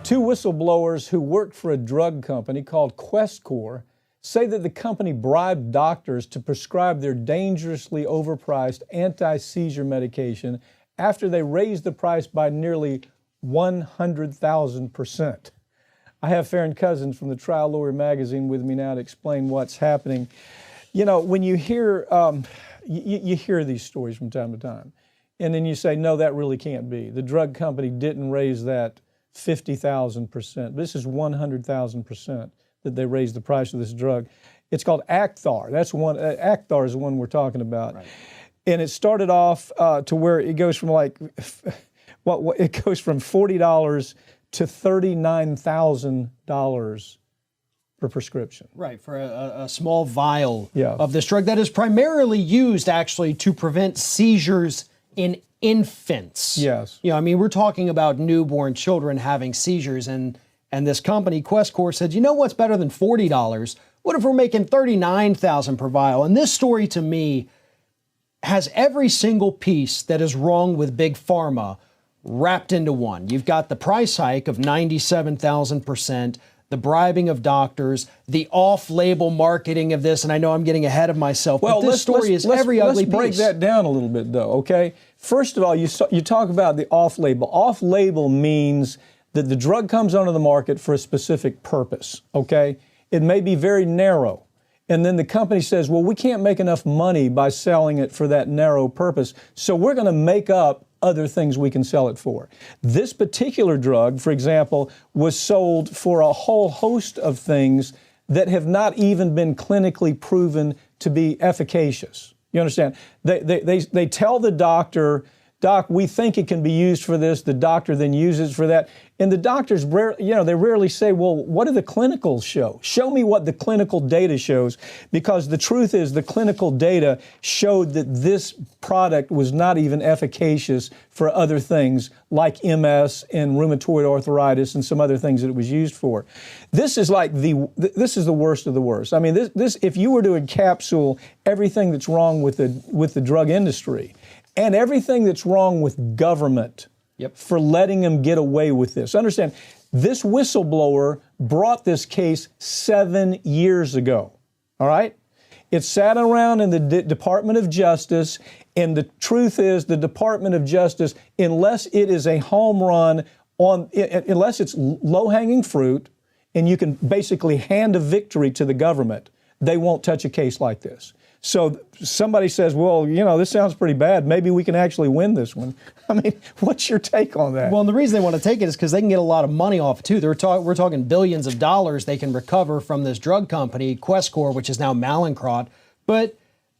Two whistleblowers who worked for a drug company called Questcor say that the company bribed doctors to prescribe their dangerously overpriced anti-seizure medication after they raised the price by nearly 100,000%. I have Farron Cousins from the Trial Lawyer magazine with me now to explain what's happening. You know, when you hear, you hear these stories from time to time, and then you say, no, that really can't be. The drug company didn't raise that 50,000%. This is 100,000% that they raised the price of this drug. It's called Acthar. That's one. Acthar is the one we're talking about. Right. And it started off to where it goes from like, it goes from $40 to $39,000 per prescription. Right, for a small vial of this drug that is primarily used actually to prevent seizures in infants. Yes. You know, I mean, we're talking about newborn children having seizures, and this company, Questcor, said, you know what's better than $40? What if we're making $39,000 per vial? And this story, to me, has every single piece that is wrong with Big Pharma wrapped into one. You've got the price hike of 97,000%, the bribing of doctors, the off-label marketing of this, and I know I'm getting ahead of myself, but this story is every ugly piece. Let's break that down a little bit, though, okay? First of all, you talk about the off-label. Off-label means that the drug comes onto the market for a specific purpose, okay? It may be very narrow. And then the company says, well, we can't make enough money by selling it for that narrow purpose, so we're going to make up other things we can sell it for. This particular drug, for example, was sold for a whole host of things that have not even been clinically proven to be efficacious. You understand? They tell the doctor, Doc, we think it can be used for this. The doctor then uses it for that. And the doctors, they rarely say, well, what do the clinicals show? Show me what the clinical data shows, because the truth is the clinical data showed that this product was not even efficacious for other things like MS and rheumatoid arthritis and some other things that it was used for. This is like this is the worst of the worst. I mean, this if you were to encapsulate everything that's wrong with the drug industry and everything that's wrong with government for letting them get away with this. Understand, this whistleblower brought this case 7 years ago, all right? It sat around in the Department of Justice, and the truth is the Department of Justice, unless it is a home run, unless it's low-hanging fruit, and you can basically hand a victory to the government, they won't touch a case like this. So somebody says, well, you know, this sounds pretty bad. Maybe we can actually win this one. I mean, what's your take on that? Well, and the reason they want to take it is because they can get a lot of money off it, too. We're talking billions of dollars they can recover from this drug company, Questcor, which is now Mallinckrodt. But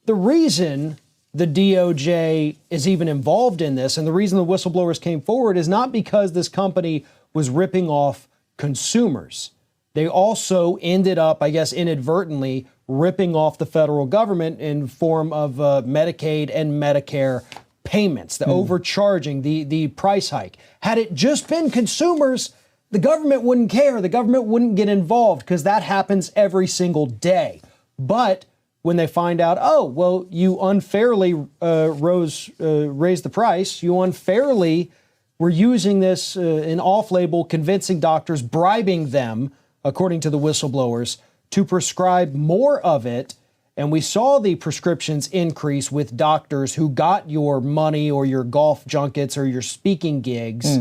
the reason the DOJ is even involved in this, and the reason the whistleblowers came forward, is not because this company was ripping off consumers. They also ended up, I guess, inadvertently ripping off the federal government in form of Medicaid and Medicare payments, the overcharging, the price hike. Had it just been consumers, the government wouldn't care. The government wouldn't get involved because that happens every single day. But when they find out, oh, well, you unfairly raised the price, you unfairly were using this in off-label, convincing doctors, bribing them, according to the whistleblowers, to prescribe more of it, and we saw the prescriptions increase with doctors who got your money or your golf junkets or your speaking gigs,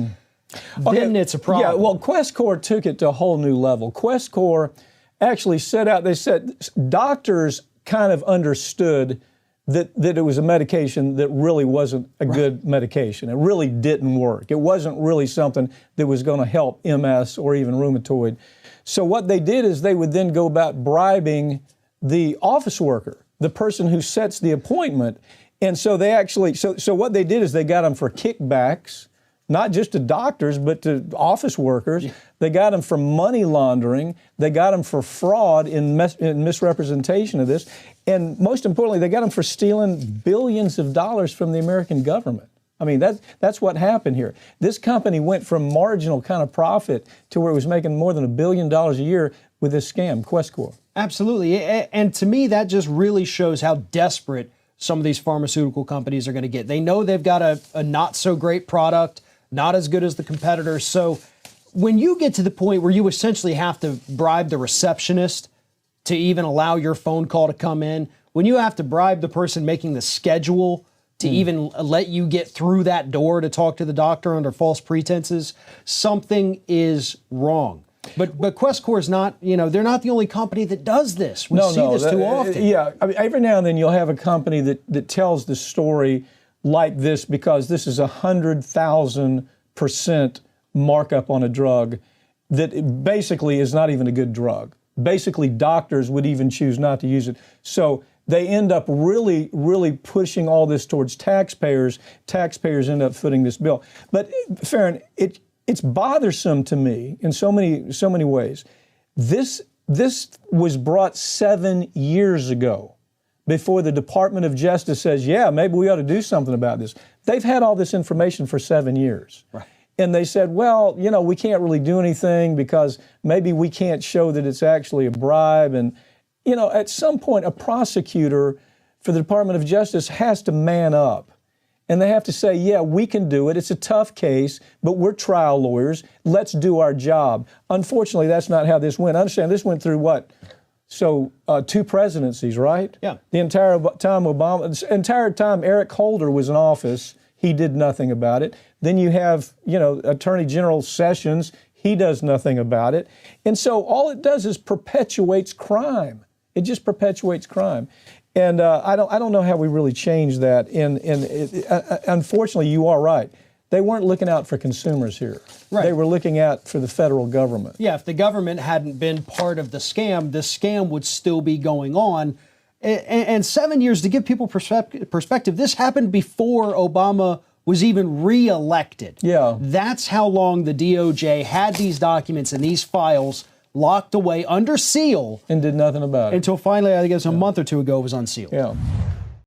then it's a problem. Yeah, well, Questcor took it to a whole new level. Questcor actually set out, they said doctors kind of understood that it was a medication that really wasn't a good medication. It really didn't work. It wasn't really something that was going to help MS or even rheumatoid. So what they did is they would then go about bribing the office worker, the person who sets the appointment. And so they actually, so what they did is they got them for kickbacks, not just to doctors, but to office workers. Yeah. They got them for money laundering. They got them for fraud in misrepresentation of this. And most importantly, they got them for stealing billions of dollars from the American government. I mean, that's what happened here. This company went from marginal kind of profit to where it was making more than $1 billion a year with this scam, Questcor. Absolutely. And to me, that just really shows how desperate some of these pharmaceutical companies are going to get. They know they've got a not so great product, not as good as the competitors. So when you get to the point where you essentially have to bribe the receptionist to even allow your phone call to come in, when you have to bribe the person making the schedule to even let you get through that door to talk to the doctor under false pretenses, something is wrong. But Questcor is not, they're not the only company that does this. We see this too often. Yeah, I mean, every now and then you'll have a company that tells the story like this because this is 100,000% markup on a drug that basically is not even a good drug. Basically, doctors would even choose not to use it. So they end up really, really pushing all this towards taxpayers. Taxpayers end up footing this bill. But Farron, it's bothersome to me in so many ways. This was brought 7 years ago, before the Department of Justice says, yeah, maybe we ought to do something about this. They've had all this information for 7 years. Right. And they said, well, we can't really do anything because maybe we can't show that it's actually a bribe. And, at some point, a prosecutor for the Department of Justice has to man up. And they have to say, yeah, we can do it. It's a tough case, but we're trial lawyers. Let's do our job. Unfortunately, that's not how this went. Understand, this went through what? So 2 presidencies, right? Yeah. The entire time Eric Holder was in office, he did nothing about it. Then you have, Attorney General Sessions, he does nothing about it. And so all it does is perpetuates crime. It just perpetuates crime. And I don't know how we really change that. Unfortunately, you are right. They weren't looking out for consumers here. Right. They were looking out for the federal government. Yeah, if the government hadn't been part of the scam would still be going on. And 7 years, to give people perspective, this happened before Obama was even reelected. Yeah. That's how long the DOJ had these documents and these files locked away under seal. And did nothing about it. Until finally, I guess a month or two ago, it was unsealed. Yeah.